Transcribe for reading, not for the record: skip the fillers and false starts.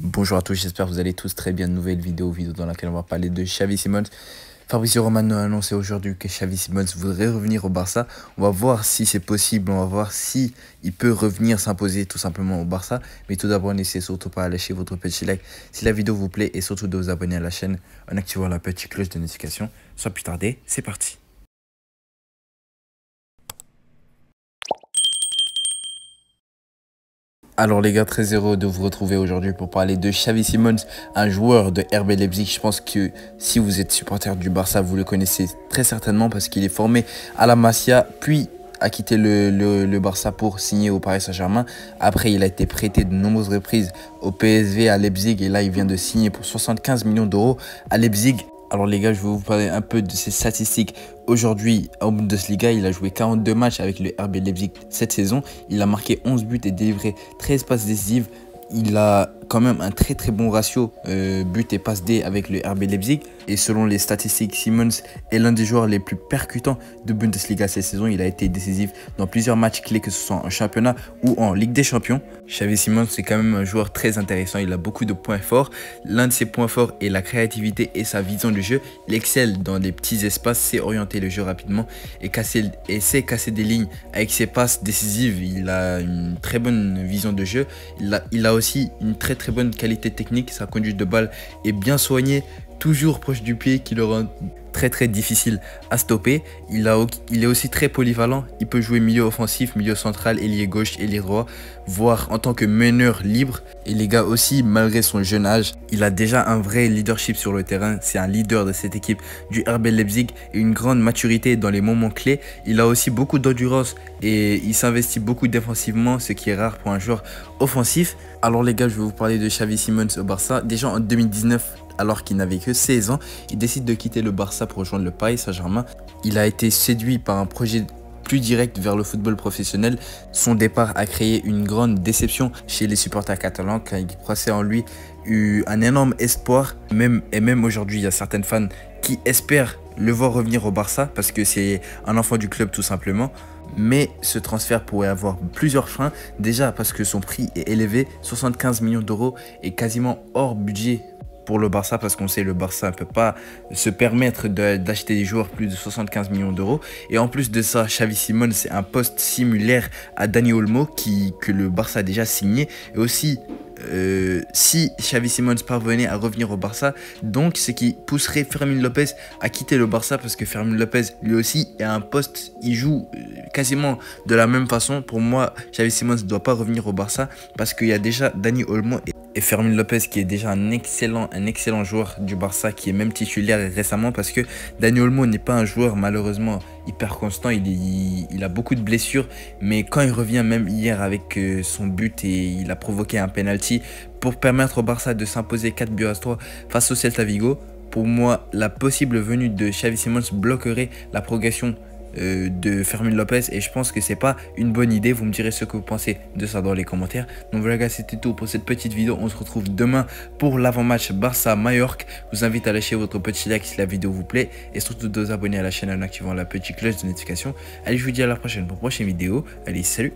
Bonjour à tous, j'espère que vous allez tous très bien. Nouvelle vidéo dans laquelle on va parler de Xavi Simons. Fabrizio Romano a annoncé aujourd'hui que Xavi Simons voudrait revenir au Barça. On va voir si c'est possible, on va voir si il peut revenir s'imposer tout simplement au Barça. Mais tout d'abord, n'hésitez surtout pas à lâcher votre petit like si la vidéo vous plaît et surtout de vous abonner à la chaîne en activant la petite cloche de notification. Sans plus tarder, c'est parti. Alors les gars, très heureux de vous retrouver aujourd'hui pour parler de Xavi Simons, un joueur de RB Leipzig. Je pense que si vous êtes supporter du Barça, vous le connaissez très certainement parce qu'il est formé à la Masia, puis a quitté le Barça pour signer au Paris Saint-Germain. Après, il a été prêté de nombreuses reprises au PSV, à Leipzig, et là, il vient de signer pour 75 millions d'euros à Leipzig. Alors les gars, je vais vous parler un peu de ses statistiques. Aujourd'hui, en Bundesliga, il a joué 42 matchs avec le RB Leipzig cette saison. Il a marqué 11 buts et délivré 13 passes décisives. Il a quand même un très bon ratio but et passe D avec le RB Leipzig. Et selon les statistiques, Simons est l'un des joueurs les plus percutants de Bundesliga cette saison. Il a été décisif dans plusieurs matchs clés, que ce soit en championnat ou en Ligue des Champions. Xavi Simons, c'est quand même un joueur très intéressant. Il a beaucoup de points forts. L'un de ses points forts est la créativité et sa vision du jeu. Il excelle dans les petits espaces, sait orienter le jeu rapidement et sait casser des lignes avec ses passes décisives. Il a une très bonne vision de jeu. Il a aussi une très bonne qualité technique. Sa conduite de balle est bien soignée, toujours proche du pied, qui le rend très difficile à stopper. Il est aussi très polyvalent. Il peut jouer milieu offensif, milieu central, ailier gauche, ailier droit, voire en tant que meneur libre. Et les gars aussi, malgré son jeune âge, il a déjà un vrai leadership sur le terrain. C'est un leader de cette équipe du RB Leipzig et une grande maturité dans les moments clés. Il a aussi beaucoup d'endurance et il s'investit beaucoup défensivement, ce qui est rare pour un joueur offensif. Alors les gars, je vais vous parler de Xavi Simons au Barça. Déjà en 2019, alors qu'il n'avait que 16 ans, il décide de quitter le Barça pour rejoindre le Paris Saint-Germain. Il a été séduit par un projet plus direct vers le football professionnel. Son départ a créé une grande déception chez les supporters catalans, car ils croyaient en lui un énorme espoir. Même aujourd'hui, il y a certaines fans qui espèrent le voir revenir au Barça parce que c'est un enfant du club tout simplement. Mais ce transfert pourrait avoir plusieurs freins. Déjà parce que son prix est élevé, 75 millions d'euros, est quasiment hors budget pour le Barça, parce qu'on sait le Barça ne peut pas se permettre d'acheter des joueurs plus de 75 millions d'euros. Et en plus de ça, Xavi Simons, c'est un poste similaire à Dani Olmo que le Barça a déjà signé. Et aussi, si Xavi Simons parvenait à revenir au Barça, donc ce qui pousserait Fermín López à quitter le Barça, parce que Fermín López lui aussi est un poste, il joue quasiment de la même façon. Pour moi, Xavi Simons ne doit pas revenir au Barça parce qu'il y a déjà Dani Olmo et Fermín López qui est déjà un excellent joueur du Barça, qui est même titulaire récemment, parce que Dani Olmo n'est pas un joueur malheureusement hyper constant. Il a beaucoup de blessures, mais quand il revient, même hier avec son but, et il a provoqué un penalty pour permettre au Barça de s'imposer 4-3 face au Celta Vigo. Pour moi, la possible venue de Xavi Simons bloquerait la progression de Fermín López, et je pense que c'est pas une bonne idée. Vous me direz ce que vous pensez de ça dans les commentaires. Donc voilà gars, c'était tout pour cette petite vidéo. On se retrouve demain pour l'avant-match Barça-Majorque. Je vous invite à lâcher votre petit like si la vidéo vous plaît et surtout de vous abonner à la chaîne en activant la petite cloche de notification. Allez, je vous dis à la prochaine pour une prochaine vidéo. Allez, salut.